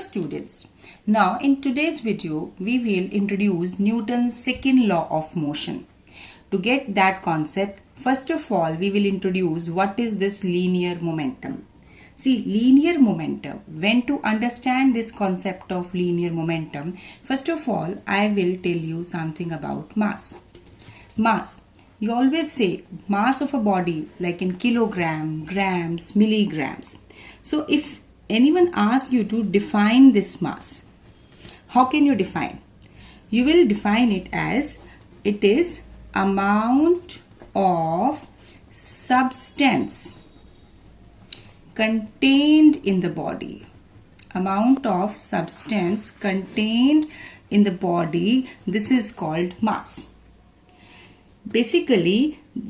students, now in today's video we will introduce Newton's second law of motion. To get that concept, first of all we will introduce what is this linear momentum. See, linear momentum, when to understand this concept of linear momentum, first of all I will tell you something about mass. Mass. You always say mass of a body like in kilogram, grams, milligrams. So if anyone asks you to define this mass, how can you define? You will define it as it is amount of substance contained in the body. Amount of substance contained in the body, this is called mass. Basically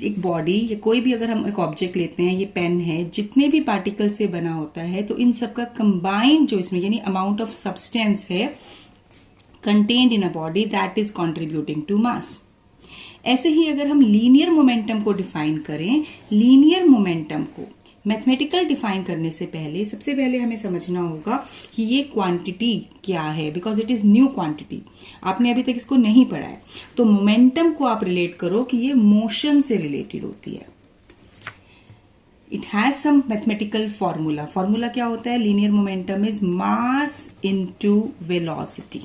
एक body या कोई भी अगर हम एक object लेते हैं, ये पेन है, जितने भी पार्टिकल से बना होता है तो इन सबका कंबाइंड जो इसमें यानी अमाउंट ऑफ सब्सटेंस है contained in a body that is contributing to mass. ऐसे ही अगर हम लीनियर मोमेंटम को डिफाइन करें, लीनियर मोमेंटम को मैथमेटिकल डिफाइन करने से पहले सबसे पहले हमें समझना होगा कि ये क्वांटिटी क्या है, because it is new quantity. आपने अभी तक इसको नहीं पढ़ा है. तो मोमेंटम को आप रिलेट करो कि ये मोशन से रिलेटेड होती है. It has some mathematical formula. Formula क्या होता है? Linear momentum is mass into velocity.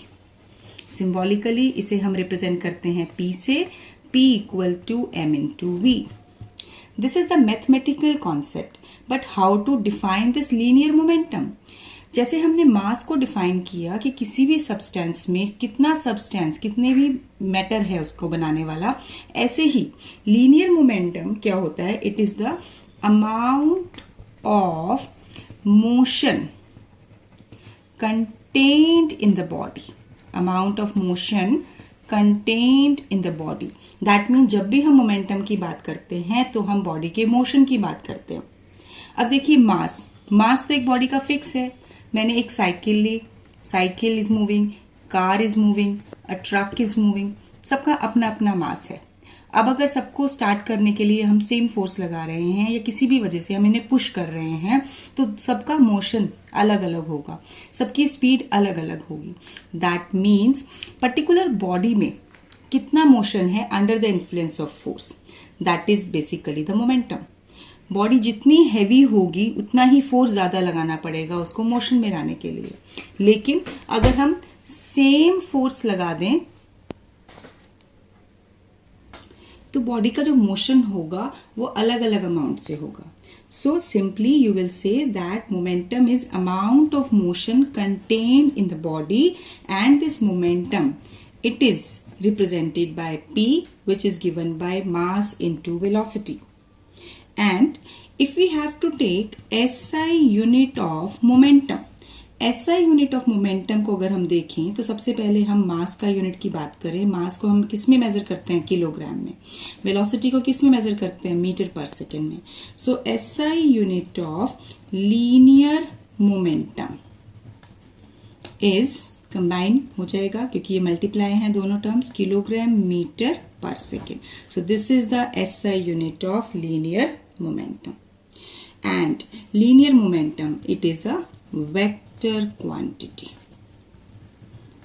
Symbolically इसे हम रिप्रेजेंट करते हैं P से. P equal to m into V. This is the mathematical concept. But how to define this linear momentum? जैसे हमने मास को डिफाइन किया कि किसी भी सब्सटेंस में कितना सब्सटेंस, कितने भी मैटर है उसको बनाने वाला, ऐसे ही लीनियर मोमेंटम क्या होता है? It is the amount of motion contained in the body. Amount of motion contained in the body. That mean जब भी हम मोमेंटम की बात करते हैं तो हम बॉडी के मोशन की बात करते हैं. अब देखिए मास. मास तो एक बॉडी का फिक्स है. मैंने एक साइकिल ली, cycle is moving, car is moving, a truck is moving. सबका अपना अपना मास है. अब अगर सबको स्टार्ट करने के लिए हम सेम फोर्स लगा रहे हैं या किसी भी वजह से हम इन्हें पुश कर रहे हैं तो सबका मोशन अलग अलग होगा, सबकी स्पीड अलग अलग होगी. दैट मीन्स पर्टिकुलर बॉडी में कितना मोशन है under the influence of force, that is basically the momentum. Body जितनी हैवी होगी उतना ही फोर्स ज्यादा लगाना पड़ेगा उसको मोशन में लाने के लिए. लेकिन अगर हम सेम फोर्स लगा दें तो बॉडी का जो मोशन होगा वो अलग अलग अमाउंट से होगा. So simply you will say that momentum is amount of motion contained in the body and this momentum it is represented by P, which is given by mass into velocity. And if we have to take SI unit of momentum, SI unit of momentum को अगर हम देखें तो सबसे पहले हम मास का unit की बात करें. मास को हम किस में मेजर करते हैं? किलोग्राम में. वेलोसिटी को किस में मेजर करते हैं? मीटर पर सेकेंड में. सो SI unit of linear momentum is combine हो जाएगा क्योंकि ये मल्टीप्लाई हैं दोनों terms, kilogram metre per second. So this is the SI unit of linear momentum. And linear momentum it is a vector quantity.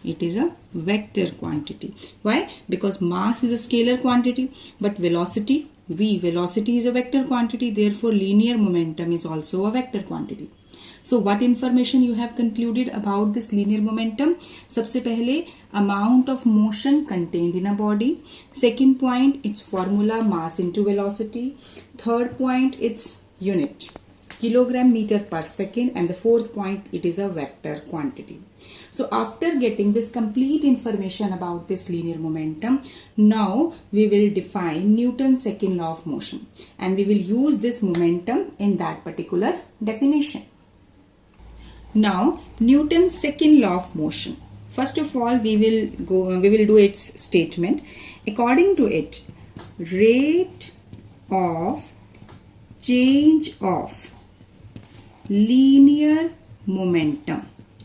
It is a vector quantity. Why? Because mass is a scalar quantity, but velocity is a vector quantity. Therefore, linear momentum is also a vector quantity. So, what information you have concluded about this linear momentum? सबसे पहले amount of motion contained in a body. Second point, its formula mass into velocity. Third point, its unit kilogram meter per second, and the fourth point, it is a vector quantity. So after getting this complete information about this linear momentum, now we will define Newton's second law of motion and we will use this momentum in that particular definition. Now Newton's second law of motion. First of all we will do its statement. According to it, rate of change of linear momentum,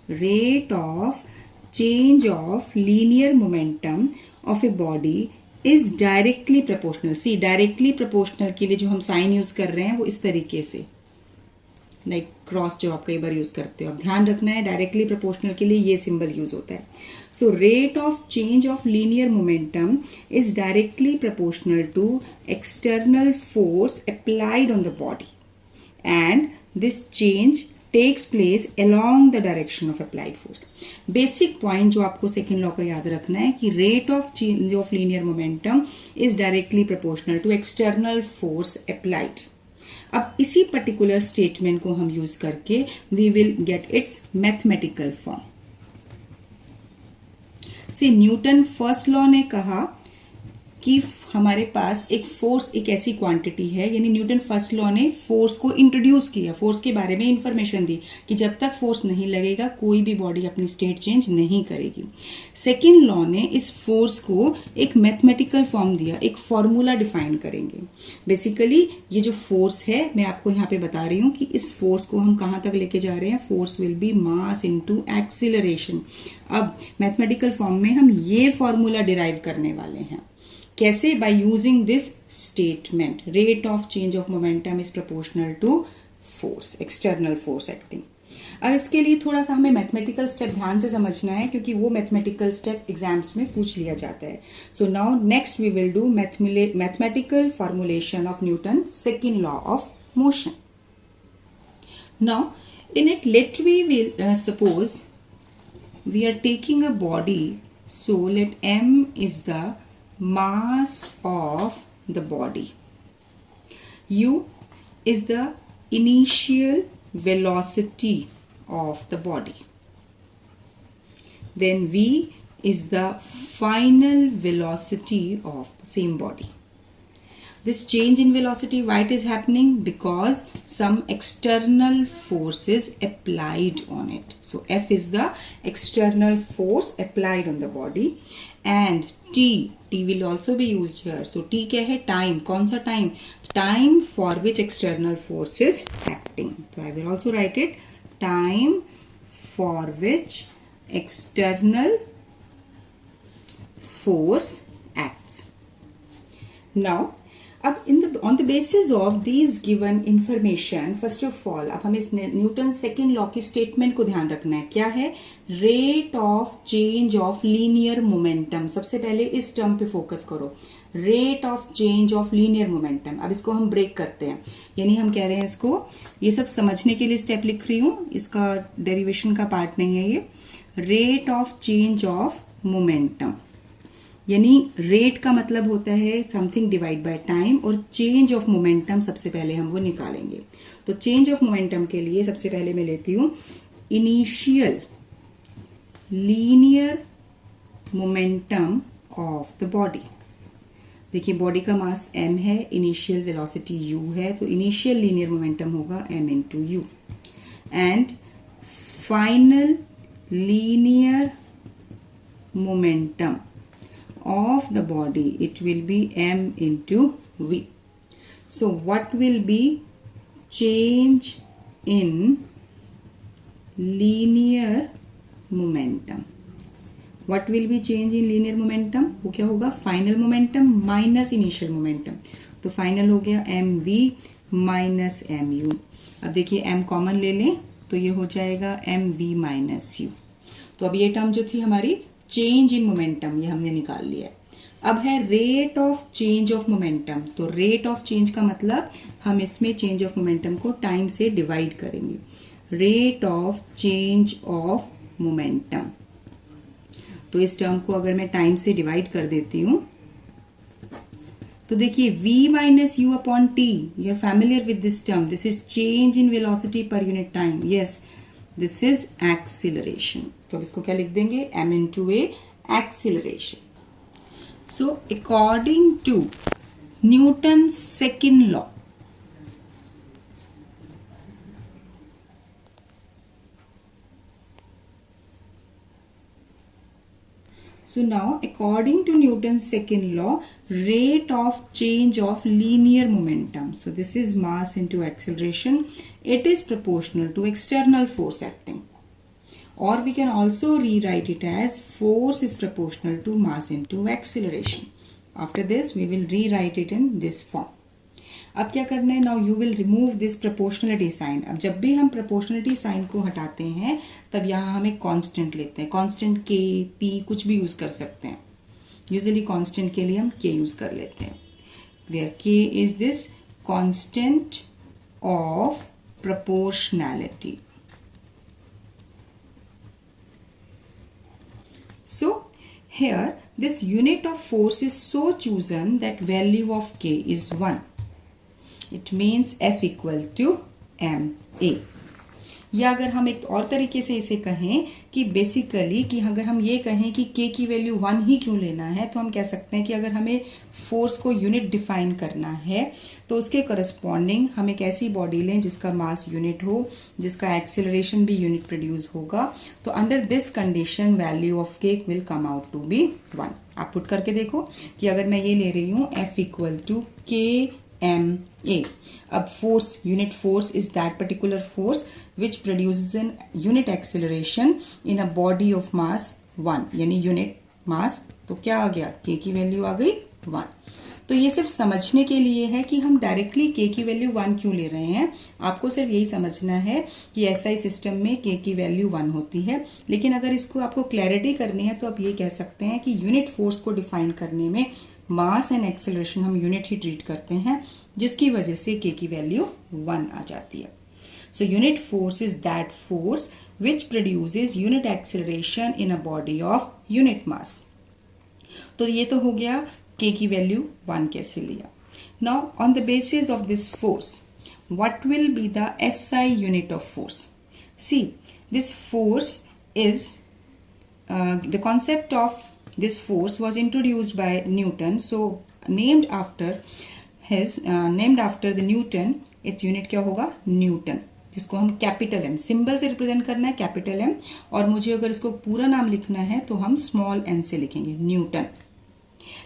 rate of change of linear momentum of a body is directly proportional. See, directly proportional के लिए जो हम sign use कर रहे हैं वो इस तरीके से लाइक क्रॉस जो आप कई बार यूज करते हो, आप ध्यान रखना है डायरेक्टली प्रोपोर्शनल के लिए ये सिंबल यूज होता है. So rate of change of linear momentum is directly proportional to external force applied on the body and this change takes place along the direction of applied force. Basic point जो आपको second law का याद रखना है कि rate of change of linear momentum is directly proportional to external force applied. अब इसी particular statement को हम यूज करके we will get its mathematical form. See, Newton first law ने कहा कि हमारे पास एक फोर्स एक ऐसी क्वांटिटी है, यानी न्यूटन फर्स्ट लॉ ने फोर्स को इंट्रोड्यूस किया, फोर्स के बारे में इंफॉर्मेशन दी कि जब तक फोर्स नहीं लगेगा कोई भी बॉडी अपनी स्टेट चेंज नहीं करेगी. सेकेंड लॉ ने इस फोर्स को एक मैथमेटिकल फॉर्म दिया, एक फॉर्मूला डिफाइन करेंगे. बेसिकली ये जो फोर्स है मैं आपको यहाँ पे बता रही हूँ कि इस फोर्स को हम कहाँ तक लेके जा रहे हैं. Force will be mass into acceleration. अब मैथमेटिकल फॉर्म में हम ये फॉर्मूला डिराइव करने वाले हैं. कैसे? By using this statement, rate of change of momentum is proportional to force, external force acting. अब इसके लिए थोड़ा सा हमें मैथमेटिकल स्टेप ध्यान से समझना है क्योंकि वो मैथमेटिकल स्टेप एग्जाम्स में पूछ लिया जाता है. So now next we will do mathematical formulation of Newton second law of motion. Now in it let we will suppose we are taking a body. So let m is the mass of the body. U is the initial velocity of the body. Then V is the final velocity of the same body. This change in velocity, why it is happening? Because some external force is applied on it. So F is the external force applied on the body. And T will also be used here. So T क्या है? Time. कौन सा time? Time for which external force is acting. So I will also write it. Time for which external force acts. Now अब on the basis of these given information, first of all अब हमें इस Newton second law की statement को ध्यान रखना है. क्या है? Rate of change of linear momentum. सबसे पहले इस टर्म पे फोकस करो, rate of change of linear momentum. अब इसको हम ब्रेक करते हैं, यानी हम कह रहे हैं इसको, ये सब समझने के लिए स्टेप लिख रही हूँ, इसका डेरिवेशन का पार्ट नहीं है ये. Rate of change of momentum, यानी रेट का मतलब होता है समथिंग डिवाइड बाय टाइम, और चेंज ऑफ मोमेंटम सबसे पहले हम वो निकालेंगे. तो चेंज ऑफ मोमेंटम के लिए सबसे पहले मैं लेती हूं initial linear momentum of the body. देखिए बॉडी का मास m है, इनिशियल वेलोसिटी u है, तो इनिशियल लीनियर मोमेंटम होगा m into you. And final linear momentum of the body, it will be m into v. So what will be change in linear momentum? What will be change in linear momentum? वो क्या होगा? final momentum minus initial momentum. तो final हो गया mv minus mu. अब देखिए m common ले लें तो ये हो जाएगा mv minus u. तो अब ये टर्म जो थी हमारी चेंज इन मोमेंटम, ये हमने निकाल लिया है. अब है rate of change of momentum. तो रेट ऑफ चेंज का मतलब हम इसमें चेंज ऑफ मोमेंटम को टाइम से डिवाइड करेंगे. Rate of change of momentum, तो इस टर्म को अगर मैं टाइम से डिवाइड कर देती हूं तो देखिए v minus u upon t, you are familiar with this term. This is change in velocity per unit time. Yes, this is acceleration. तो अब इसको क्या लिख देंगे? m into a acceleration. So according to Newton second law, so now according to Newton's second law, rate of change of linear momentum, so this is mass into acceleration, it is proportional to external force acting, or we can also rewrite it as force is proportional to mass into acceleration. After this we will rewrite it in this form. अब क्या करना है, now you will remove this proportionality sign. अब जब भी हम proportionality sign को हटाते हैं तब यहाँ हम एक कांस्टेंट लेते हैं, कांस्टेंट के, पी कुछ भी यूज कर सकते हैं। यूजुअली कांस्टेंट के लिए हम के यूज कर लेते हैं, वेयर के is this constant of proportionality. So here this unit of force is so chosen that value of k is 1. It means F equal to ma. या अगर हम एक और तरीके से इसे कहें कि बेसिकली कि अगर हम ये कहें कि k की वैल्यू 1 ही क्यों लेना है, तो हम कह सकते हैं कि अगर हमें फोर्स को यूनिट डिफाइन करना है तो उसके करस्पॉन्डिंग हम एक ऐसी बॉडी लें जिसका मास यूनिट हो, जिसका एक्सेलरेशन भी यूनिट प्रोड्यूस होगा। तो under this condition value of k will come out to be 1। आप पुट करके देखो कि अगर मैं ये ले रही हूँ F इक्वल टू के ma. अब force, unit force is that particular force which produces an unit acceleration in a body of mass 1, यानी unit mass। तो क्या आ गया, k की वैल्यू आ गई 1। तो ये सिर्फ समझने के लिए है कि हम डायरेक्टली k की वैल्यू 1 क्यों ले रहे हैं। आपको सिर्फ यही समझना है कि SI सिस्टम में k की वैल्यू 1 होती है। लेकिन अगर इसको आपको क्लैरिटी करनी है तो आप ये कह सकते हैं कि यूनिट फोर्स को डिफाइन करने में मास एंड एक्सेलरेशन हम यूनिट ही ट्रीट करते हैं, जिसकी वजह से k की वैल्यू 1 आ जाती है। So unit force is that force which produces unit acceleration in a body of unit mass. तो ये तो हो गया k की वैल्यू 1 कैसे लिया। Now on the basis of this force what will be the SI unit of force. See this force is the concept of this force was introduced by Newton, so named after the Newton, its unit क्या होगा, Newton, जिसको हम capital M symbol से represent करना है, capital M, और मुझे अगर इसको पूरा नाम लिखना है तो हम स्मॉल n से लिखेंगे, न्यूटन।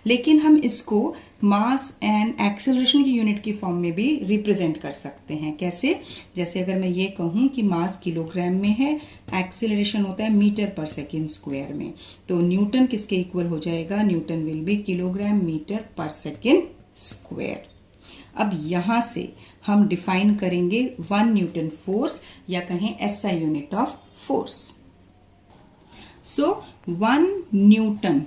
लेकिन हम इसको मास एंड एक्सेलरेशन की यूनिट की फॉर्म में भी रिप्रेजेंट कर सकते हैं। कैसे, जैसे अगर मैं ये कहूं कि मास किलोग्राम में है, एक्सेलरेशन होता है मीटर पर सेकेंड स्क्वायर में, तो न्यूटन किसके इक्वल हो जाएगा, Newton will be kilogram metre per second square. अब यहां से हम डिफाइन करेंगे 1 न्यूटन फोर्स या कहें SI unit of force. So 1 Newton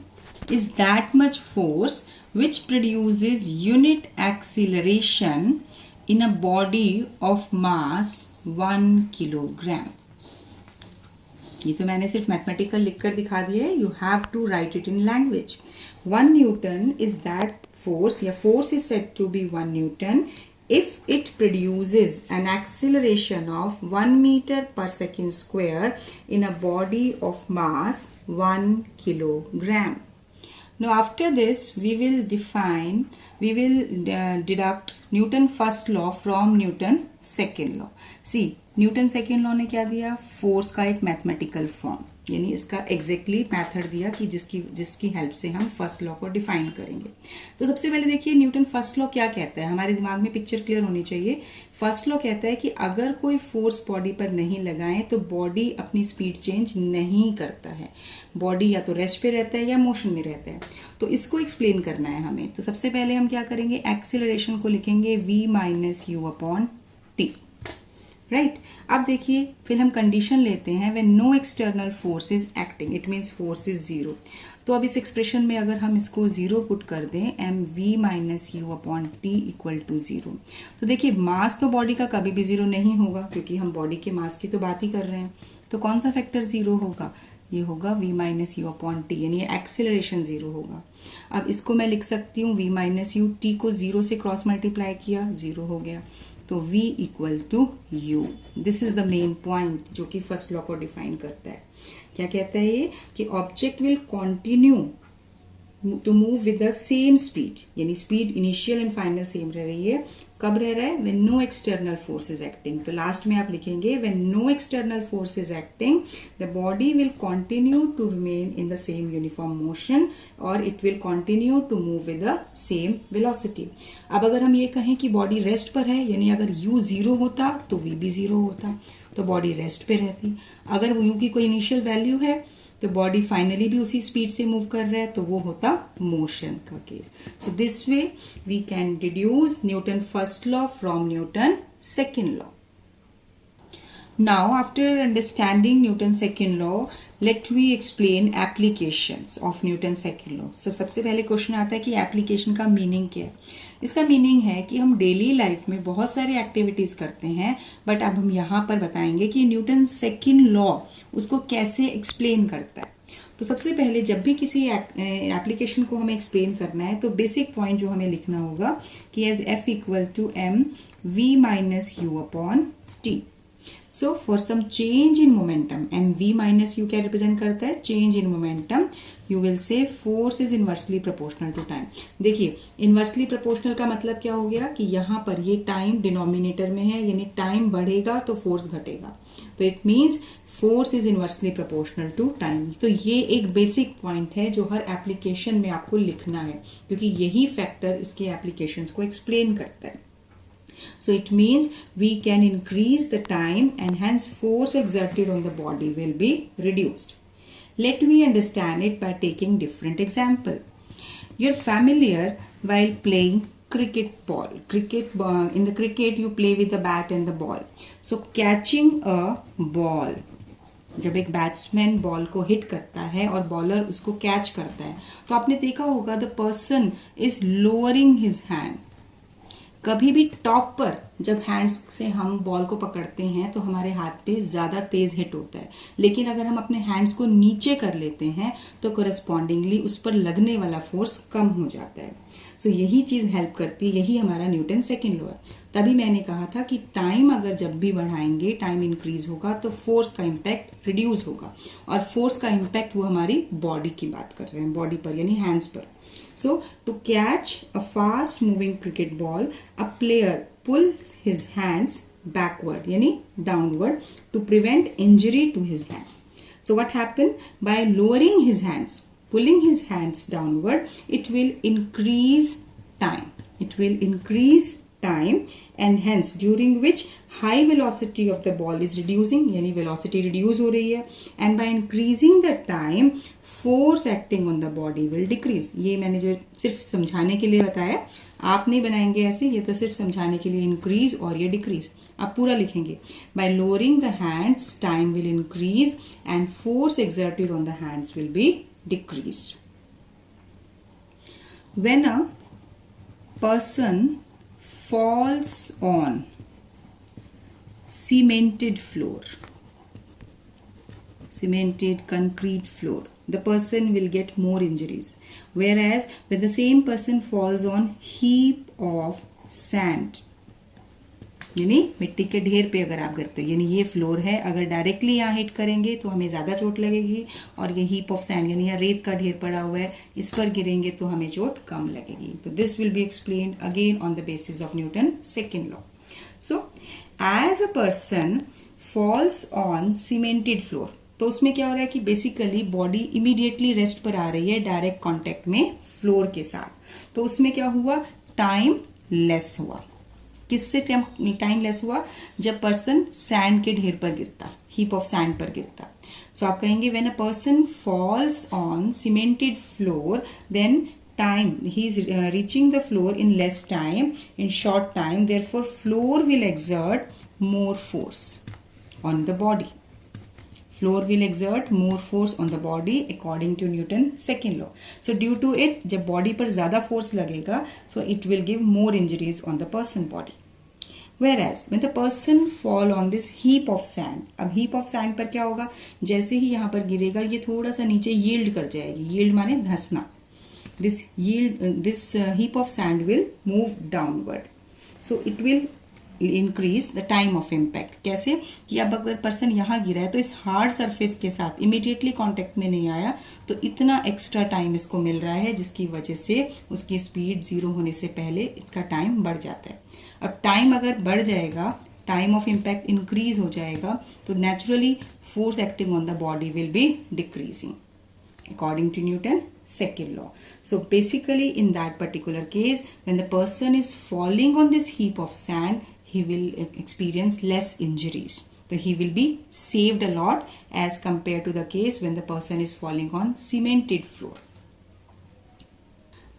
is that much force which produces unit acceleration in a body of mass 1 kilogram. ये तो मैंने सिर्फ मैथमेटिकल लिखकर दिखा दिया है, you have to write it in language. 1 Newton is that force, या force is said to be 1 Newton if it produces an acceleration of 1 meter per second square in a body of mass 1 kilogram. Now after this we will deduct Newton first law from Newton second law. See, Newton second law ने क्या दिया, force का एक mathematical form, यानी इसका exactly method दिया कि जिसकी हेल्प से हम फर्स्ट लॉ को डिफाइन करेंगे। तो सबसे पहले देखिए न्यूटन फर्स्ट लॉ क्या कहता है, हमारे दिमाग में पिक्चर क्लियर होनी चाहिए। फर्स्ट लॉ कहता है कि अगर कोई फोर्स बॉडी पर नहीं लगाएं तो बॉडी अपनी स्पीड चेंज नहीं करता है, बॉडी या तो रेस्ट पे रहता है या मोशन में रहता है। तो इसको एक्सप्लेन करना है हमें, तो सबसे पहले हम क्या करेंगे, एक्सेलरेशन को लिखेंगे v minus u upon t, right. अब देखिए फिर हम कंडीशन लेते हैं when no external force is acting, it means force is zero. तो अब इस एक्सप्रेशन में अगर हम इसको जीरो पुट कर दें, M v minus u upon t equal to zero, तो देखिए मास तो बॉडी का कभी भी जीरो नहीं होगा क्योंकि हम बॉडी के मास की तो बात ही कर रहे हैं। तो कौन सा फैक्टर जीरो होगा, ये होगा v minus u upon t, यानी एक्सेलरेशन जीरो होगा। अब इसको मैं लिख सकती हूँ v माइनस यू, टी को जीरो से क्रॉस मल्टीप्लाई किया, जीरो हो गया, तो v equal to u। This is the main point जो कि फर्स्ट लॉ को डिफाइन करता है। क्या कहता है ये कि object will continue to move with the same speed, यानी speed initial and final same रह रही है। कब रह रहा है, when no external force is acting. तो लास्ट में आप लिखेंगे when no external force is acting the body will continue to remain in the same uniform motion और it will continue to move with the same velocity. अब अगर हम ये कहें कि बॉडी रेस्ट पर है, यानी अगर u जीरो होता तो v भी जीरो होता, तो बॉडी रेस्ट पे रहती। अगर u की कोई इनिशियल वैल्यू है तो बॉडी फाइनली भी उसी स्पीड से मूव कर रहा है, तो वो होता मोशन का case. So this way we can deduce Newton first law from Newton second law. Now, after understanding Newton's second law, let we explain applications of Newton's second law. सबसे पहले क्वेश्चन आता है कि एप्लीकेशन का meaning क्या है. इसका meaning है कि हम डेली लाइफ में बहुत सारी एक्टिविटीज करते हैं, बट अब हम यहाँ पर बताएंगे कि न्यूटन सेकेंड लॉ उसको कैसे एक्सप्लेन करता है. तो सबसे पहले जब भी किसी एप्लीकेशन को हमें एक्सप्लेन करना है, तो बेसिक पॉइंट जो हमें लिखना होगा कि as F equal to M v minus u upon t. So for some change in momentum, mv minus u क्या रिप्रेजेंट करता है? Change in momentum. You will say force is inversely proportional to time. देखिए, inversely proportional का मतलब क्या हो गया कि यहाँ पर ये टाइम डिनोमिनेटर में है, यानी टाइम बढ़ेगा तो फोर्स घटेगा. तो it means force is inversely proportional to time. तो ये एक बेसिक पॉइंट है जो हर एप्लीकेशन में आपको लिखना है, क्योंकि यही फैक्टर इसके एप्लीकेशन को एक्सप्लेन करता है. So it means we can increase the time and hence force exerted on the body will be reduced. Let me understand it by taking different example. You're familiar while playing cricket ball. In the cricket you play with the bat and the ball. So catching a ball. जब एक batsman ball को hit करता है और bowler उसको catch करता है, तो आपने देखा होगा the person is lowering his hand. कभी भी टॉप पर जब हैंड्स से हम बॉल को पकड़ते हैं तो हमारे हाथ पे ज़्यादा तेज हिट होता है, लेकिन अगर हम अपने हैंड्स को नीचे कर लेते हैं तो कोरेस्पॉन्डिंगली उस पर लगने वाला फोर्स कम हो जाता है. सो यही चीज़ हेल्प करती है, यही हमारा न्यूटन सेकेंड लॉ है. तभी मैंने कहा था कि टाइम अगर जब भी बढ़ाएंगे, टाइम इंक्रीज होगा तो फोर्स का इम्पैक्ट रिड्यूस होगा. और फोर्स का इम्पैक्ट वो हमारी बॉडी की बात कर रहे हैं, बॉडी पर यानी हैंड्स पर. So, to catch a fast moving cricket ball, a player pulls his hands backward, yani downward, to prevent injury to his hands. So, what happened? By lowering his hands, pulling his hands downward, it will increase time. It will increase time, and hence during which high velocity of the ball is reducing, यानी velocity reduce हो रही है, and by increasing the time, force acting on the body will decrease. ये मैंने जो सिर्फ समझाने के लिए बताया, आप नहीं बनाएंगे ऐसे, ये तो सिर्फ समझाने के लिए increase और ये decrease. आप पूरा लिखेंगे. By lowering the hands, time will increase and force exerted on the hands will be decreased. When a person falls on cemented concrete floor, the person will get more injuries. Whereas when the same person falls on heap of sand, यानी मिट्टी के ढेर पे अगर आप गिरते हो, यानी ये फ्लोर है, अगर डायरेक्टली यहाँ हिट करेंगे तो हमें ज़्यादा चोट लगेगी, और ये हीप ऑफ सैंड यानी यहाँ रेत का ढेर पड़ा हुआ है, इस पर गिरेंगे तो हमें चोट कम लगेगी. तो this will be explained again on the basis of Newton second law. So as a person falls on cemented floor, तो उसमें क्या हो रहा है कि बेसिकली बॉडी इमीडिएटली रेस्ट पर आ रही है डायरेक्ट कांटेक्ट में फ्लोर के साथ. तो उसमें क्या हुआ? टाइम लेस हुआ. किससे टाइम लेस हुआ? जब पर्सन सैंड के ढेर पर गिरता, हीप ऑफ सैंड पर गिरता. सो आप कहेंगे when a person falls on cemented floor, then time he is reaching the floor in less time, in short time, therefore floor will exert more force on the body. Floor will exert more force on the body according to Newton's second law. So due to it, जब body पर ज़्यादा force लगेगा, so it will give more injuries on the person body. Whereas when the person fall on this heap of sand, अब heap of sand पर क्या होगा? जैसे ही यहाँ पर गिरेगा, ये थोड़ा सा नीचे yield कर जाएगी. yield माने धंसना. This heap of sand will move downward. So it will increase the time of impact. कैसे? कि अब अगर पर्सन यहाँ गिरा है तो इस हार्ड सरफेस के साथ इमीडिएटली कांटेक्ट में नहीं आया, तो इतना एक्स्ट्रा टाइम इसको मिल रहा है, जिसकी वजह से उसकी स्पीड 0 होने से पहले इसका टाइम बढ़ जाता है. अब टाइम अगर बढ़ जाएगा, टाइम ऑफ इम्पैक्ट इंक्रीज हो जाएगा, तो naturally force acting on the body will be decreasing according to Newton's second law. So basically in that particular case, when the person is falling on this heap of sand, he will experience less injuries. So he will be saved a lot as compared to the case when the person is falling on cemented floor.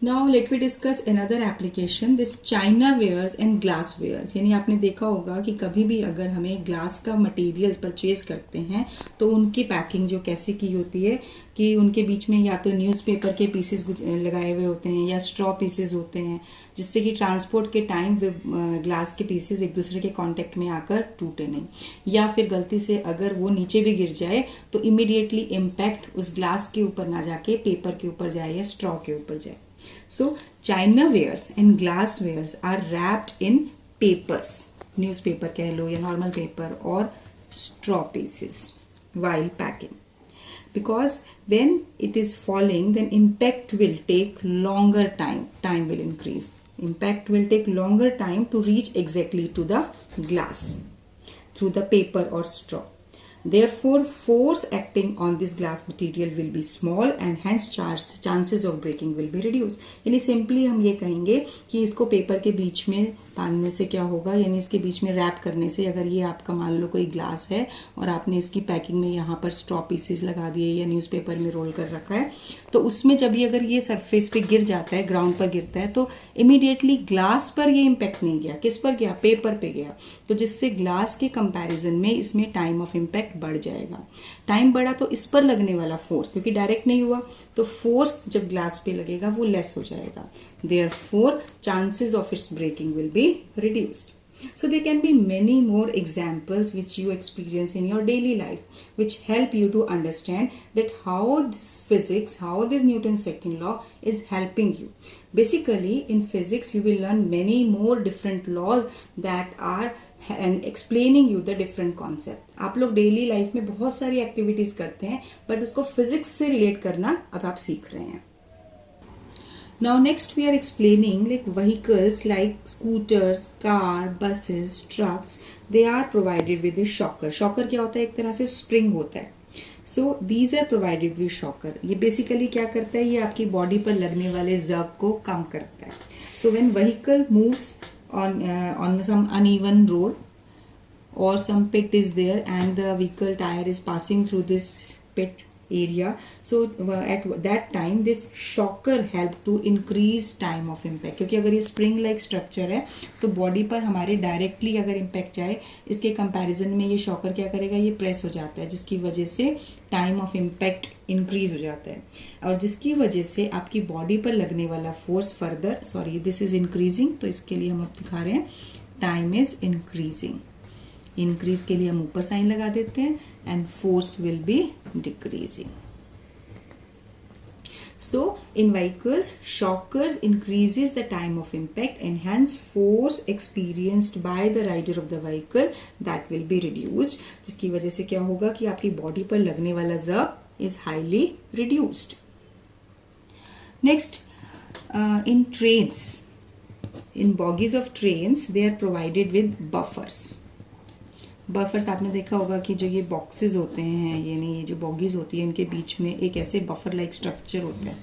Now let me discuss another application, this China wares and glass wares. यानी आपने देखा होगा कि कभी भी अगर हमें glass का मटेरियल परचेज करते हैं तो उनकी पैकिंग जो कैसे की होती है कि उनके बीच में या तो न्यूज़पेपर के पीसेस लगाए हुए होते हैं या स्ट्रॉ पीसेस होते हैं, जिससे कि ट्रांसपोर्ट के टाइम ग्लास के पीसेस एक दूसरे के कांटेक्ट में आकर टूटे नहीं, या फिर गलती से अगर वो नीचे भी गिर जाए तो इमीडिएटली इम्पैक्ट उस ग्लास के ऊपर ना जाके पेपर के ऊपर जाए या स्ट्रॉ के ऊपर जाए. So China wares and glass wares are wrapped in papers, newspaper कह लो या normal paper or straw pieces while packing. Because when it is falling, then impact will take longer time. Time will increase. Impact will take longer time to reach exactly to the glass through the paper or straw. Therefore, force acting on this glass material will be small and hence chances of breaking will be reduced. यानी simply हम ये कहेंगे कि इसको paper के बीच में बांधने से क्या होगा, यानी इसके बीच में रैप करने से, अगर ये आपका मान लो कोई ग्लास है और आपने इसकी पैकिंग में यहाँ पर स्ट्रॉ पीसेस लगा दिए या न्यूज़पेपर में रोल कर रखा है, तो उसमें जब ये अगर ये सरफेस पे गिर जाता है, ग्राउंड पर गिरता है, तो इमीडिएटली ग्लास पर ये इम्पैक्ट नहीं गया, किस पर गया, पेपर पे गया, तो जिससे ग्लास के कंपैरिजन में इसमें टाइम ऑफ इम्पैक्ट बढ़ जाएगा. टाइम बढ़ा तो इस पर लगने वाला फोर्स, क्योंकि डायरेक्ट नहीं हुआ, तो फोर्स जब ग्लास पे लगेगा वो लेस हो जाएगा. Therefore, chances of its breaking will be reduced. So there can be many more examples which you experience in your daily life, which help you to understand that how this physics, how this Newton's second law is helping you. Basically, in physics, you will learn many more different laws that are and explaining you the different concept. आप लोग daily life में बहुत सारी activities करते हैं, but उसको physics से relate करना अब आप सीख रहे हैं. Now next we are explaining like vehicles like scooters, car, buses, trucks. They are provided with a shocker. Shocker क्या होता है, एक तरह से स्प्रिंग होता है. So these are provided with shocker. ये basically क्या करता है, ये आपकी बॉडी पर लगने वाले जर्क को कम करता है. So when vehicle moves on some uneven road or some pit is there and the vehicle tire is passing through this pit area, so at that time this shocker help to increase time of impact. क्योंकि अगर ये spring like structure है तो body पर हमारे directly अगर impact जाए, इसके कंपैरिजन में ये शॉकर क्या करेगा, ये प्रेस हो जाता है, जिसकी वजह से टाइम ऑफ इम्पैक्ट इंक्रीज हो जाता है, और जिसकी वजह से आपकी बॉडी पर लगने वाला force further, sorry this is increasing, तो इसके लिए हम अब दिखा रहे हैं टाइम इज इंक्रीजिंग. इंक्रीज के लिए हम ऊपर साइन लगा देते हैं and force will B decreasing. So in vehicles, shockers increases the time of impact and hence force experienced by the rider of the vehicle that will be reduced. जिसकी वजह से क्या होगा कि आपकी बॉडी पर लगने वाला jerk is highly reduced. Next, in trains, in bogies of trains, they are provided with buffers. Buffers आपने देखा होगा कि जो ये बॉक्सेस होते हैं, यानी ये जो बॉगीज होती है, इनके बीच में एक ऐसे बफर लाइक स्ट्रक्चर होता है.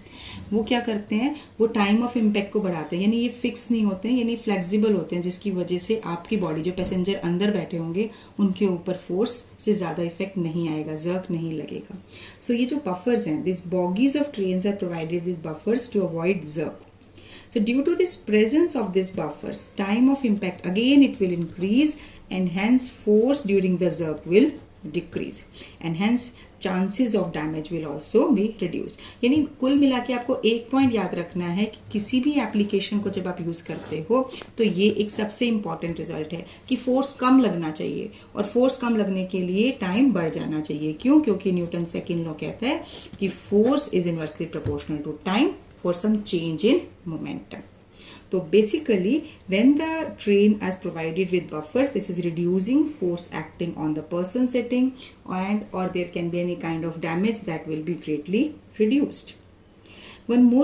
वो क्या करते हैं, वो टाइम ऑफ इम्पैक्ट को बढ़ाते हैं, यानी ये फिक्स नहीं होते हैं, यानी फ्लेक्सिबल होते हैं, जिसकी वजह से आपकी बॉडी, जो पैसेंजर अंदर बैठे होंगे, उनके ऊपर फोर्स से ज़्यादा इफेक्ट नहीं आएगा, जर्क नहीं लगेगा. सो ये जो बफर्स हैं, this bogies of trains are provided with buffers to avoid jerk. So due to this presence of these buffers, time of impact again it will increase and hence force during the jerk will decrease and hence chances of damage will also be reduced. यानी कुल मिला के आपको एक point याद रखना है कि किसी भी एप्लीकेशन को जब आप यूज करते हो तो ये एक सबसे इंपॉर्टेंट रिजल्ट है कि फोर्स कम लगना चाहिए, और फोर्स कम लगने के लिए टाइम बढ़ जाना चाहिए. क्यों? क्योंकि न्यूटन सेकंड लॉ कहता है कि force is inversely proportional to time for some change in momentum. So basically when the train is provided with buffers, this is reducing force acting on the person sitting, and or there can be any kind of damage that will be greatly reduced. One more